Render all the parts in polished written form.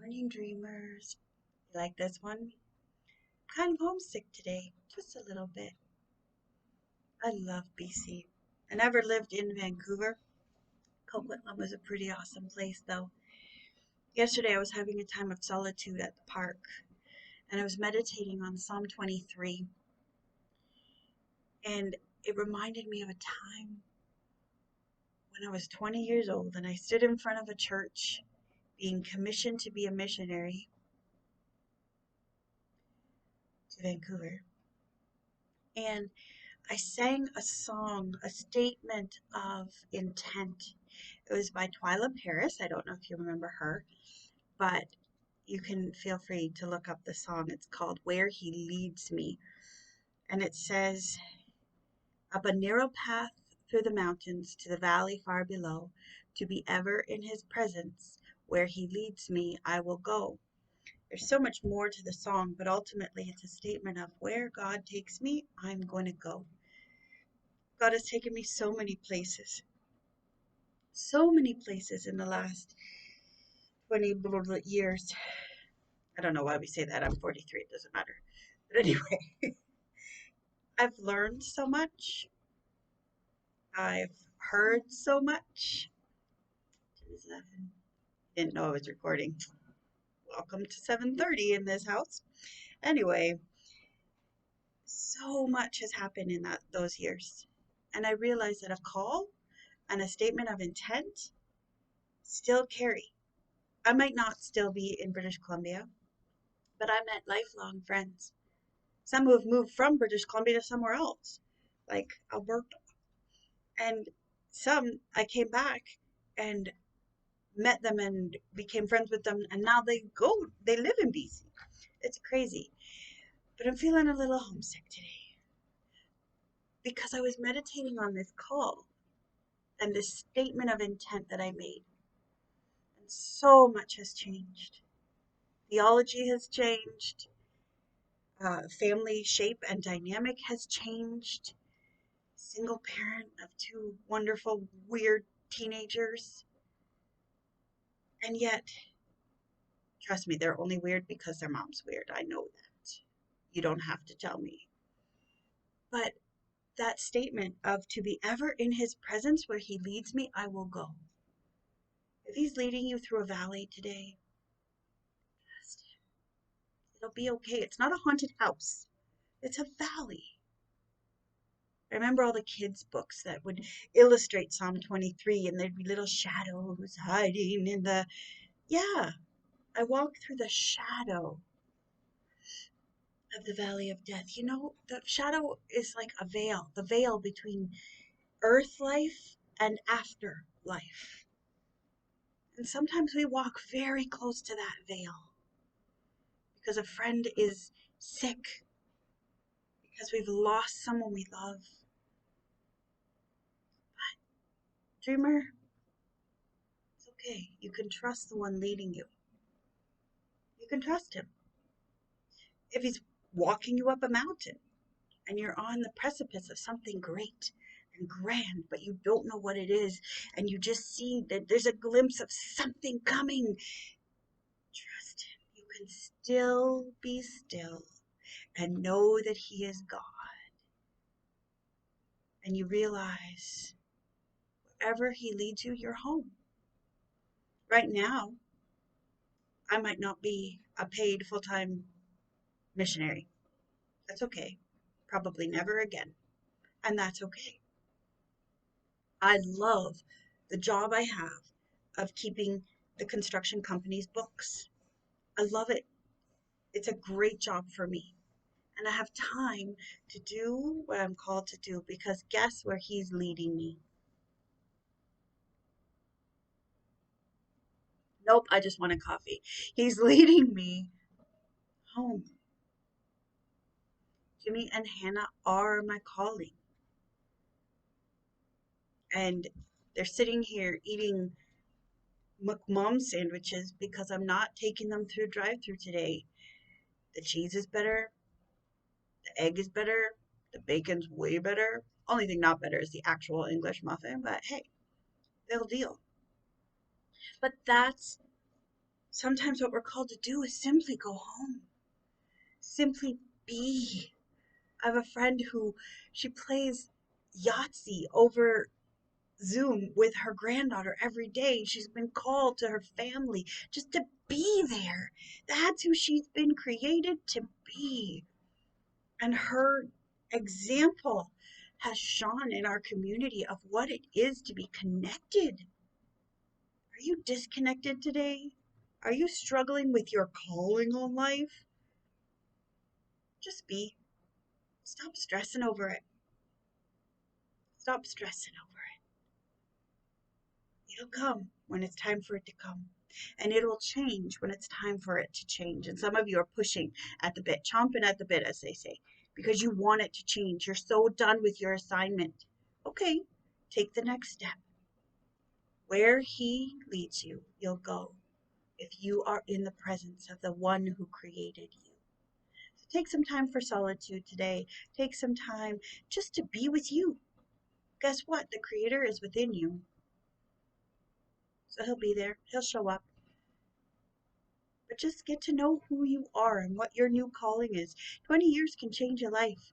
Morning, dreamers. You like this one? Kind of homesick today, just a little bit. I love BC. I never lived in Vancouver. Coquitlam was a pretty awesome place, though. Yesterday, I was having a time of solitude at the park, and I was meditating on Psalm 23, and it reminded me of a time when I was 20 years old, and I stood in front of a church being commissioned to be a missionary to Vancouver. And I sang a song, a statement of intent. It was by Twyla Paris. I don't know if you remember her, but you can feel free to look up the song. It's called Where He Leads Me. And it says, up a narrow path through the mountains to the valley far below, to be ever in His presence. Where He leads me, I will go. There's so much more to the song, but ultimately it's a statement of where God takes me, I'm going to go. God has taken me so many places in the last 20 years. I don't know why we say that. I'm 43. It doesn't matter. But anyway, I've learned so much. I've heard so much. Didn't know I was recording. Welcome to 7:30 in this house. Anyway, so much has happened in those years. And I realized that a call and a statement of intent still carry. I might not still be in British Columbia, but I met lifelong friends. Some who have moved from British Columbia to somewhere else, like Alberta. And some I came back and met them and became friends with them, and now they live in BC. It's crazy. But I'm feeling a little homesick today because I was meditating on this call and this statement of intent that I made. And so much has changed. Theology has changed. Family shape and dynamic has changed. Single parent of two wonderful, weird teenagers. And yet, trust me, they're only weird because their mom's weird. I know that. You don't have to tell me. But that statement of to be ever in His presence where He leads me, I will go. If He's leading you through a valley today, it'll be okay. It's not a haunted house, it's a valley. I remember all the kids' books that would illustrate Psalm 23, and there'd be little shadows hiding in the. Yeah, I walk through the shadow of the valley of death. You know, the shadow is like a veil, the veil between earth life and after life. And sometimes we walk very close to that veil because a friend is sick, because we've lost someone we love. But, dreamer, it's okay. You can trust the one leading you. You can trust him. If he's walking you up a mountain and you're on the precipice of something great and grand, but you don't know what it is, and you just see that there's a glimpse of something coming, trust him. You can still be still and know that he is God. And you realize wherever he leads you, you're home. Right now, I might not be a paid full-time missionary. That's okay. Probably never again. And that's okay. I love the job I have of keeping the construction company's books. I love it. It's a great job for me. And I have time to do what I'm called to do because guess where he's leading me? Nope, I just want a coffee. He's leading me home. Jimmy and Hannah are my calling. And they're sitting here eating McMom sandwiches because I'm not taking them through drive-through today. The cheese is better. The egg is better. The bacon's way better. Only thing not better is the actual English muffin, but hey, they'll deal. But that's Sometimes what we're called to do is simply go home, simply be. I have a friend who she plays Yahtzee over Zoom with her granddaughter every day. She's been called to her family just to be there. That's who she's been created to be. And her example has shone in our community of what it is to be connected. Are you disconnected today? Are you struggling with your calling on life? Just be. Stop stressing over it. Stop stressing over it. It'll come when it's time for it to come. And it'll change when it's time for it to change. And some of you are pushing at the bit, chomping at the bit, as they say, because you want it to change. You're so done with your assignment. Okay, take the next step. Where He leads you, you'll go if you are in the presence of the one who created you. So take some time for solitude today. Take some time just to be with you. Guess what? The Creator is within you. So He'll be there. He'll show up. But just get to know who you are and what your new calling is. 20 years can change your life.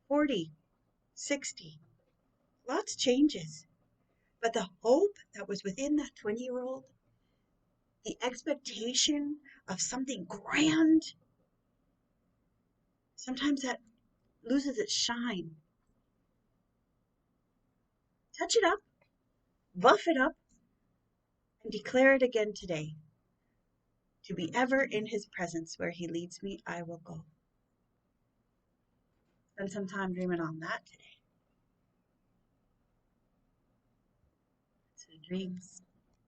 40, 60. Lots changes. But the hope that was within that 20-year-old, the expectation of something grand, sometimes that loses its shine. Touch it up, buff it up, and declare it again today. To be ever in His presence, where He leads me, I will go. Spend some time dreaming on that today. Sweet dreams.